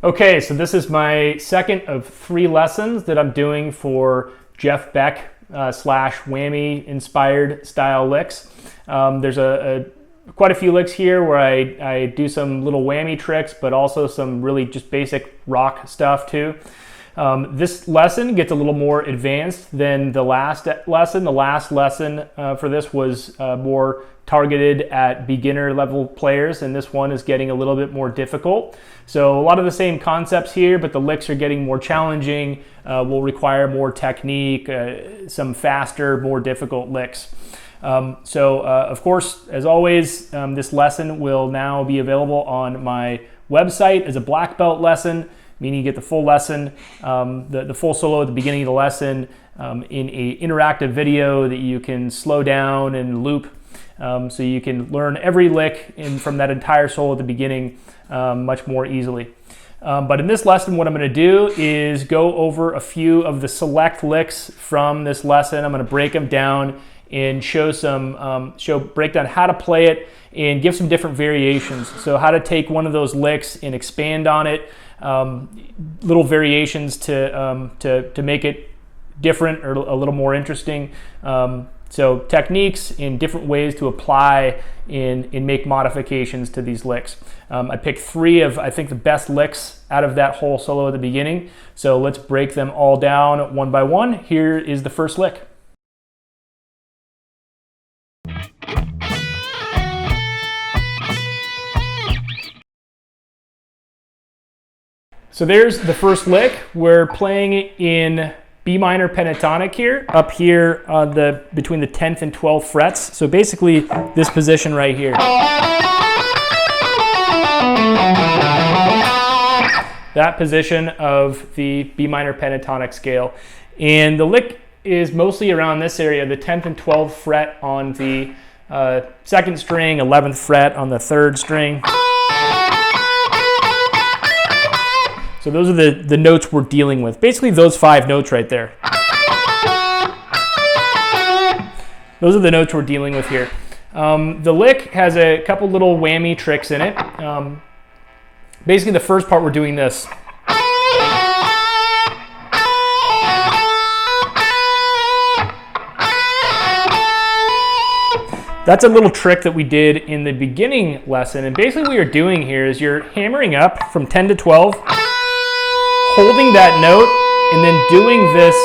Okay, so this is my second of 3 lessons that I'm doing for Jeff Beck slash Whammy inspired style licks. There's quite a few licks here where I do some little whammy tricks, but also some really just basic rock stuff too. This lesson gets a little more advanced than the last lesson. The last lesson for this was more targeted at beginner level players, and this one is getting a little bit more difficult. So a lot of the same concepts here, but the licks are getting more challenging, will require more technique, some faster, more difficult licks. Of course, as always, this lesson will now be available on my website as a black belt lesson, meaning you get the full lesson, the full solo at the beginning of the lesson in an interactive video that you can slow down and loop, so you can learn every lick from that entire solo at the beginning much more easily. But in this lesson, what I'm going to do is go over a few of the select licks from this lesson. I'm going to break them down and break down how to play it and give some different variations. So how to take one of those licks and expand on it, little variations to make it different or a little more interesting. So techniques in different ways to apply and make modifications to these licks. I picked 3 of, I think, the best licks out of that whole solo at the beginning. So let's break them all down one by one. Here is the first lick. So there's the first lick. We're playing in B minor pentatonic here, up here between the 10th and 12th frets. So basically this position right here. That position of the B minor pentatonic scale. And the lick is mostly around this area, the 10th and 12th fret on the 2nd string, 11th fret on the 3rd string. So those are the notes we're dealing with. Basically those 5 notes right there. Those are the notes we're dealing with here. The lick has a couple little whammy tricks in it. Basically the first part we're doing this. That's a little trick that we did in the beginning lesson. And basically what you're doing here is you're hammering up from 10 to 12, holding that note, and then doing this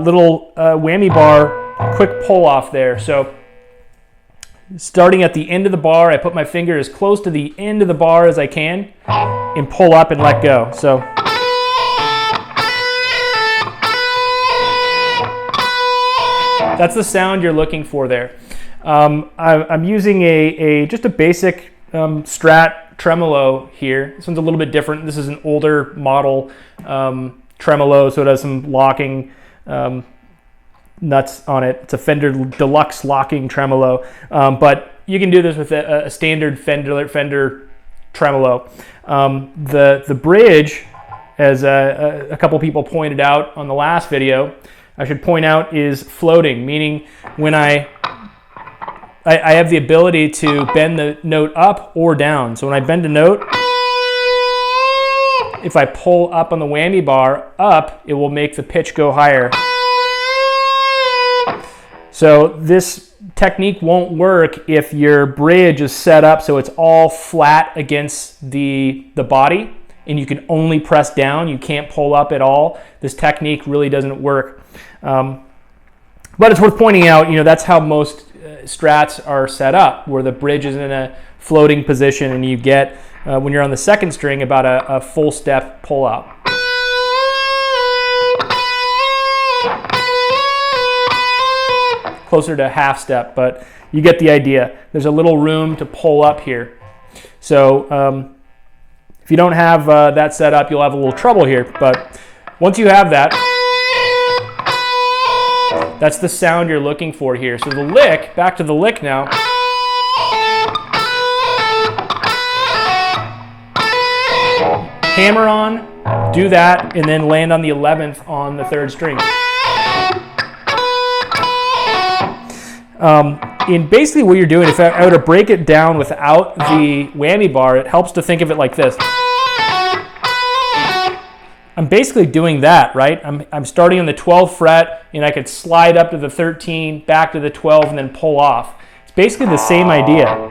little whammy bar quick pull off there. So starting at the end of the bar, I put my finger as close to the end of the bar as I can and pull up and let go. So that's the sound you're looking for there. I'm using just a basic Strat tremolo here. This one's a little bit different. This is an older model tremolo, so it has some locking nuts on it. It's a Fender Deluxe locking tremolo, but you can do this with a standard Fender tremolo. The bridge, as a couple people pointed out on the last video, I should point out, is floating, meaning when I have the ability to bend the note up or down. So when I bend a note, if I pull up on the whammy bar up, it will make the pitch go higher. So this technique won't work if your bridge is set up so it's all flat against the body and you can only press down, you can't pull up at all. This technique really doesn't work. But it's worth pointing out, that's how most strats are set up, where the bridge is in a floating position and you get, when you're on the 2nd string, about a full step pull up. Closer to half step, but you get the idea. There's a little room to pull up here. So if you don't have that set up, you'll have a little trouble here. But once you have that, that's the sound you're looking for here. So the lick, back to the lick now. Hammer on, do that, and then land on the 11th on the 3rd string. And basically what you're doing, if I were to break it down without the whammy bar, it helps to think of it like this. I'm basically doing that, right? I'm starting on the 12th fret, and I could slide up to the 13, back to the 12, and then pull off. It's basically the same idea.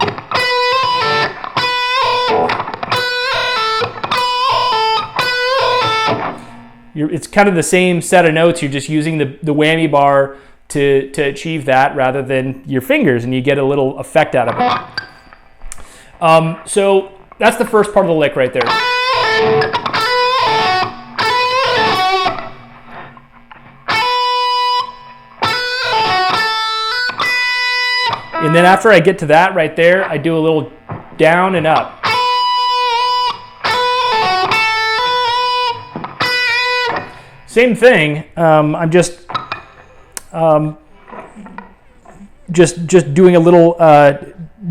It's kind of the same set of notes. You're just using the whammy bar to achieve that rather than your fingers, and you get a little effect out of it. So that's the first part of the lick right there. And then after I get to that right there, I do a little down and up. Same thing. I'm just doing a little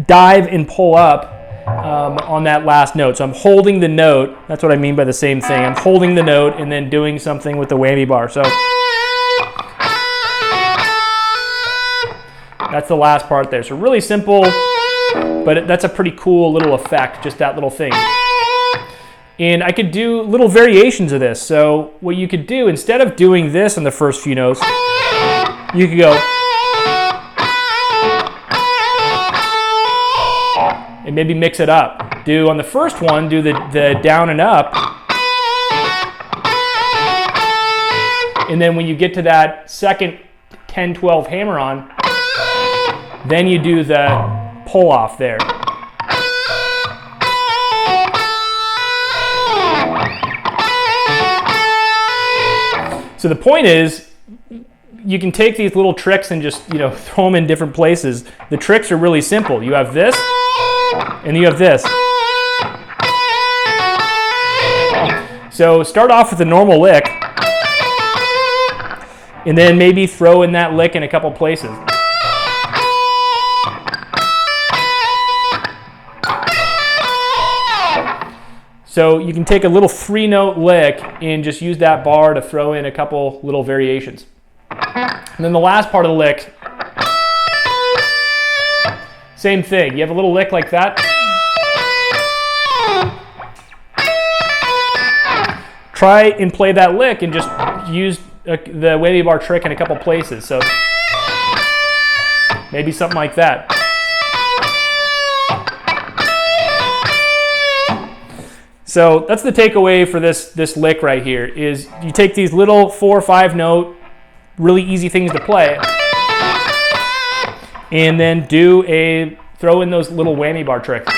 dive and pull up on that last note. So I'm holding the note. That's what I mean by the same thing. I'm holding the note and then doing something with the whammy bar. So that's the last part there. So really simple, but that's a pretty cool little effect, just that little thing. And I could do little variations of this. So what you could do, instead of doing this on the first few notes, you could go and maybe mix it up. Do on the first one, do the down and up. And then when you get to that second 10-12 hammer on, then you do the pull off there. So the point is, you can take these little tricks and just, throw them in different places. The tricks are really simple. You have this, and you have this. So start off with a normal lick, and then maybe throw in that lick in a couple places. So you can take a little 3-note lick and just use that bar to throw in a couple little variations. And then the last part of the lick, same thing. You have a little lick like that. Try and play that lick and just use the whammy bar trick in a couple places. So maybe something like that. So that's the takeaway for this lick right here, is you take these little 4 or 5 note, really easy things to play, and then throw in those little whammy bar tricks.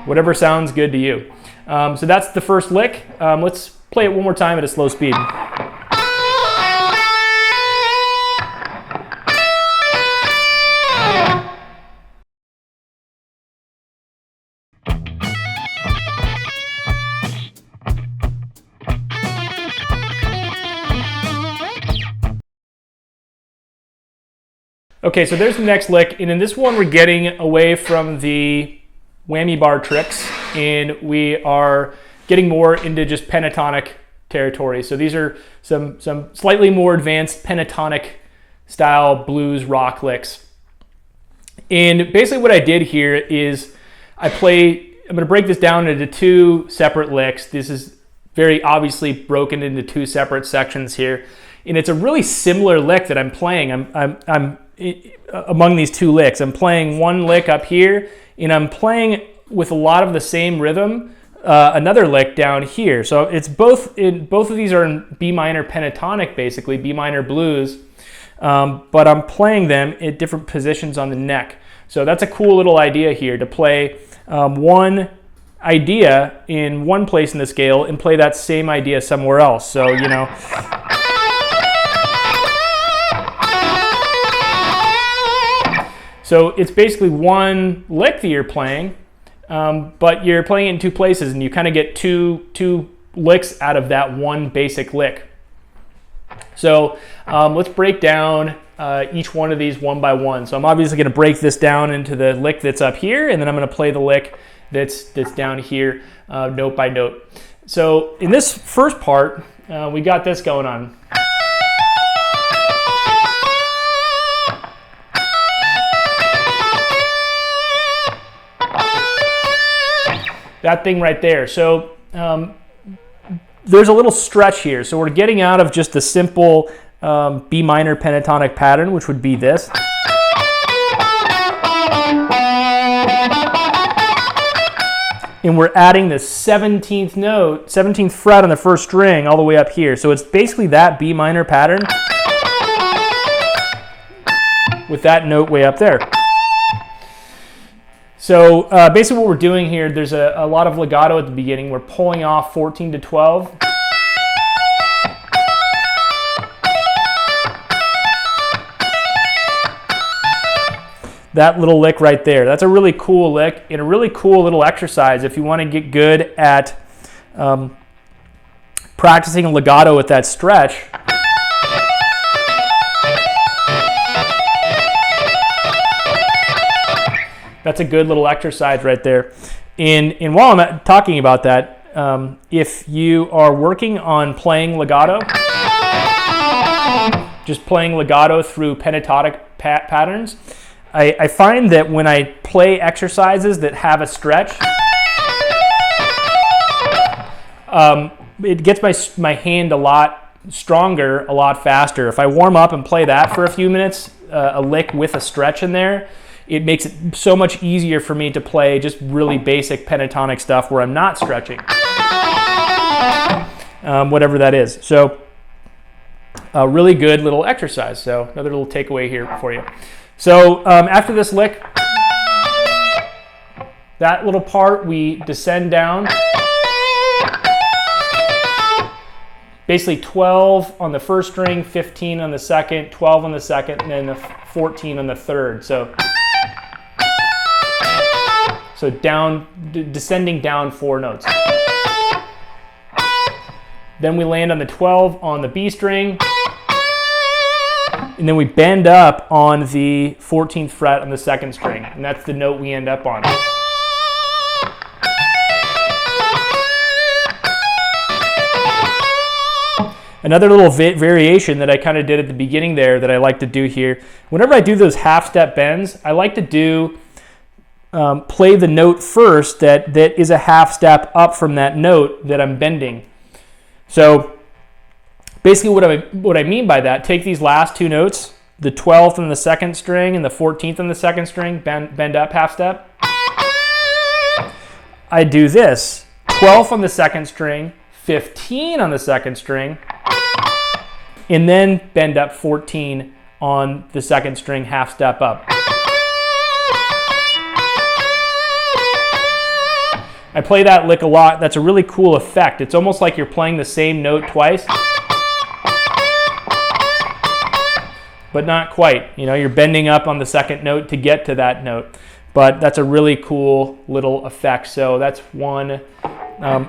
Whatever sounds good to you. So that's the first lick. Let's play it one more time at a slow speed. Okay, so there's the next lick, and in this one we're getting away from the whammy bar tricks, and we are getting more into just pentatonic territory. So these are some slightly more advanced pentatonic style blues rock licks. And basically what I did here is I'm going to break this down into 2 separate licks. This is very obviously broken into 2 separate sections here. And it's a really similar lick that I'm playing. I'm among these 2 licks. I'm playing one lick up here, and I'm playing with a lot of the same rhythm, another lick down here. So it's both of these are in B minor pentatonic, basically B minor blues, but I'm playing them at different positions on the neck. So that's a cool little idea here, to play one idea in one place in the scale and play that same idea somewhere else. So So it's basically one lick that you're playing, but you're playing it in 2 places, and you kind of get two licks out of that one basic lick. So let's break down each one of these one by one. So I'm obviously going to break this down into the lick that's up here, and then I'm going to play the lick that's down here note by note. So in this first part, we got this going on. that thing right there. So there's a little stretch here. So we're getting out of just the simple B minor pentatonic pattern, which would be this. And we're adding the 17th note, 17th fret on the first string all the way up here. So it's basically that B minor pattern with that note way up there. So basically what we're doing here, there's a lot of legato at the beginning. We're pulling off 14 to 12. That little lick right there. That's a really cool lick and a really cool little exercise if you want to get good at practicing legato with that stretch. That's a good little exercise right there. And while I'm talking about that, if you are working on playing legato, just playing legato through pentatonic patterns, I find that when I play exercises that have a stretch, it gets my hand a lot stronger, a lot faster. If I warm up and play that for a few minutes, a lick with a stretch in there, it makes it so much easier for me to play just really basic pentatonic stuff where I'm not stretching, whatever that is. So a really good little exercise. So another little takeaway here for you. So after this lick, that little part, we descend down. Basically 12 on the first string, 15 on the second, 12 on the second, and then the 14 on the third. So down, descending down 4 notes. Then we land on the 12 on the B string. And then we bend up on the 14th fret on the second string, and that's the note we end up on. Another little variation that I kind of did at the beginning there that I like to do here, whenever I do those half-step bends, I like to do play the note first that is a half step up from that note that I'm bending. So basically what I mean by that, take these last 2 notes, the 12th on the second string and the 14th on the second string, bend up half step. I do this, 12th on the second string, 15 on the second string, and then bend up 14 on the second string, half step up. I play that lick a lot. That's a really cool effect. It's almost like you're playing the same note twice, but not quite. You know, you're bending up on the second note to get to that note. But that's a really cool little effect. So that's one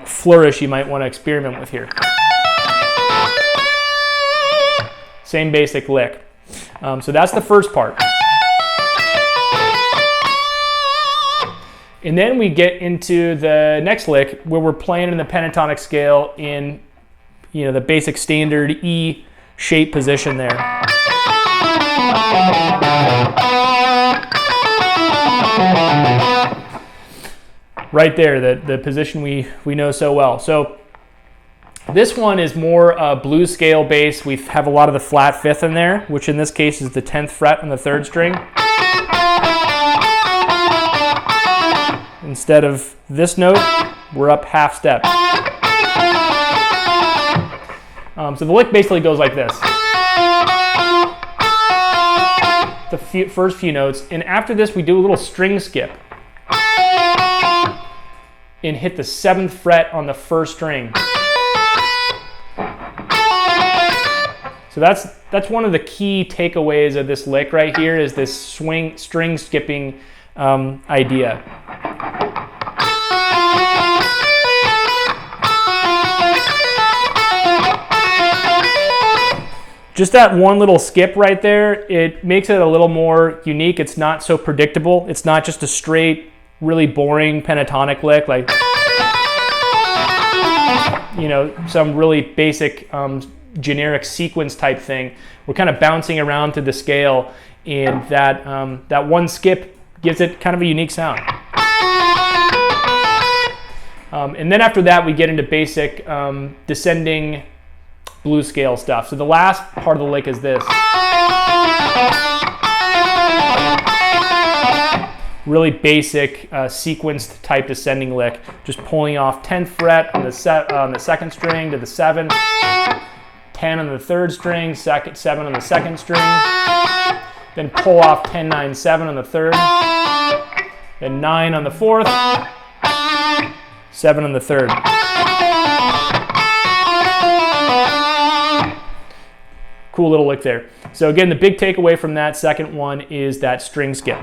flourish you might want to experiment with here. Same basic lick. So that's the first part. And then we get into the next lick where we're playing in the pentatonic scale in, you know, the basic standard E shape position there. Right there, the position we know so well. So this one is more blues scale based. We have a lot of the flat fifth in there, which in this case is the 10th fret on the third string. Instead of this note, we're up half step. So the lick basically goes like this. The first few notes, and after this we do a little string skip and hit the 7th fret on the first string. So that's one of the key takeaways of this lick right here, is this string skipping idea. Just that one little skip right there, it makes it a little more unique. It's not so predictable. It's not just a straight, really boring pentatonic lick like, you know, some really basic generic sequence type thing. We're kind of bouncing around to the scale, and that one skip gives it kind of a unique sound. And then after that, we get into basic descending blues scale stuff. So the last part of the lick is this. Really basic sequenced type descending lick, just pulling off 10th fret on the second string to the 7th, 10 on the 3rd string, 7 on the 2nd string, then pull off 10, 9, 7 on the 3rd, then 9 on the 4th, 7 on the 3rd. Cool little lick there. So again, the big takeaway from that second one is that string skip.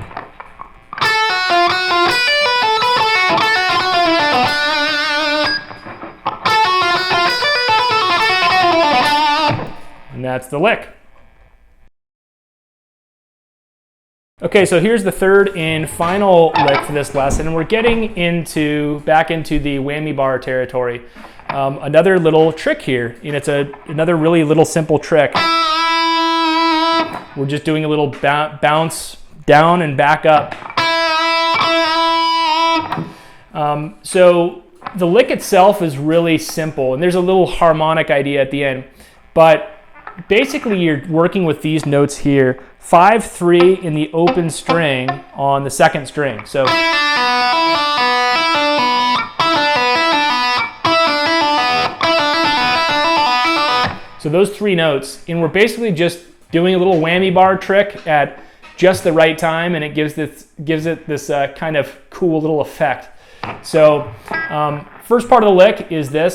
And that's the lick. Okay, so here's the third and final lick for this lesson, and we're getting back into the whammy bar territory. Another little trick here, and it's another really little simple trick. We're just doing a little bounce down and back up. So the lick itself is really simple, and there's a little harmonic idea at the end, but basically you're working with these notes here, 5, 3 in the open string on the 2nd string. So those 3 notes, and we're basically just doing a little whammy bar trick at just the right time, and it gives it this kind of cool little effect. So first part of the lick is this.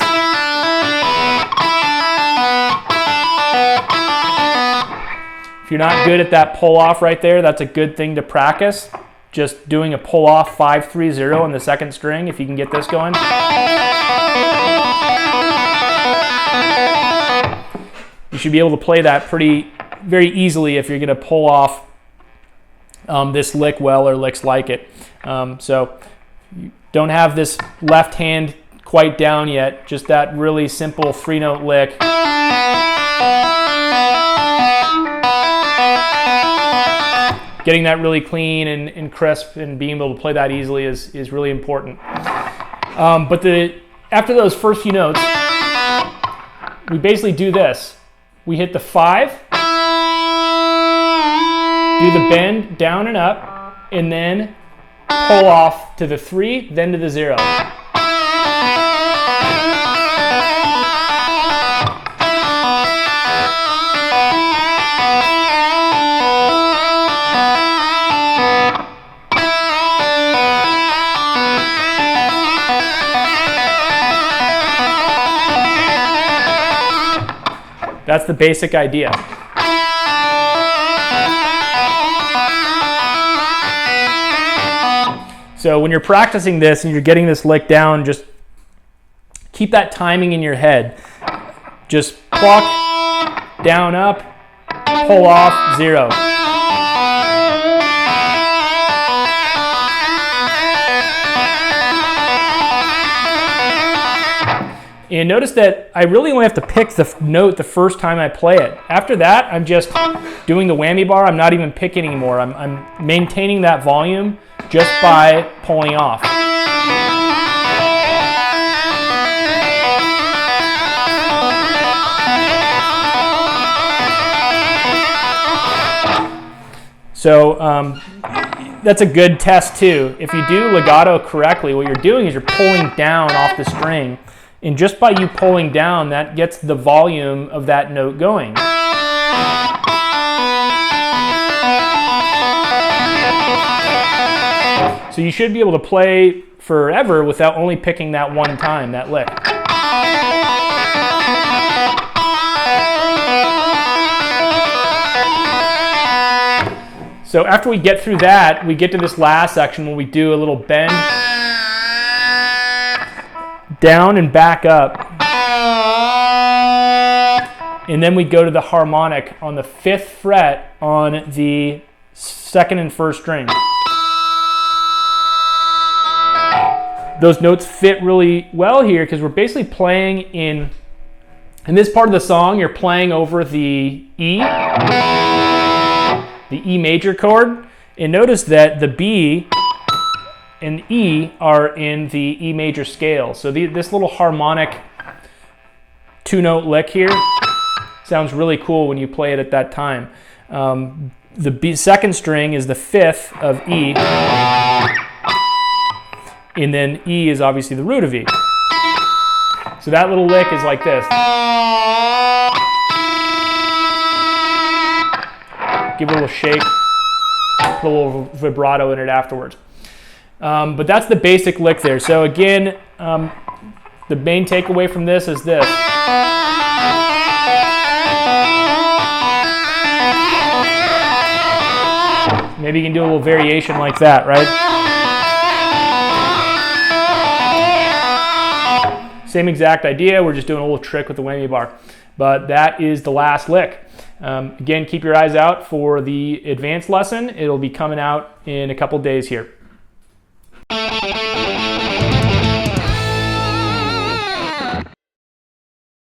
If you're not good at that pull off right there, that's a good thing to practice. Just doing a pull off 5, 3, 0 on the 2nd string, if you can get this going. You should be able to play that very easily if you're going to pull off this lick well or licks like it. So you don't have this left hand quite down yet, just that really simple 3-note lick. Getting that really clean and crisp and being able to play that easily is really important. But after those first few notes, we basically do this. We hit the 5, do the bend down and up, and then pull off to the 3, then to the 0. That's the basic idea. So when you're practicing this and you're getting this lick down, just keep that timing in your head. Just pluck, down, up, pull off, 0. And notice that I really only have to pick the note the first time I play it. After that, I'm just doing the whammy bar. I'm not even picking anymore. I'm maintaining that volume just by pulling off. So that's a good test too. If you do legato correctly, what you're doing is you're pulling down off the string. And just by you pulling down, that gets the volume of that note going. So you should be able to play forever without only picking that one time, that lick. So after we get through that, we get to this last section where we do a little bend down and back up, and then we go to the harmonic on the 5th fret on the 2nd and 1st string. Those notes fit really well here because we're basically playing in this part of the song, you're playing over the E major chord, and notice that the B and E are in the E major scale. So this little harmonic 2-note lick here sounds really cool when you play it at that time. The second string is the 5th of E, and then E is obviously the root of E. So that little lick is like this. Give it a little shake, put a little vibrato in it afterwards. But that's the basic lick there. So again, the main takeaway from this is this. Maybe you can do a little variation like that, right? Same exact idea, we're just doing a little trick with the whammy bar. But that is the last lick. Again, keep your eyes out for the advanced lesson. It'll be coming out in a couple days here.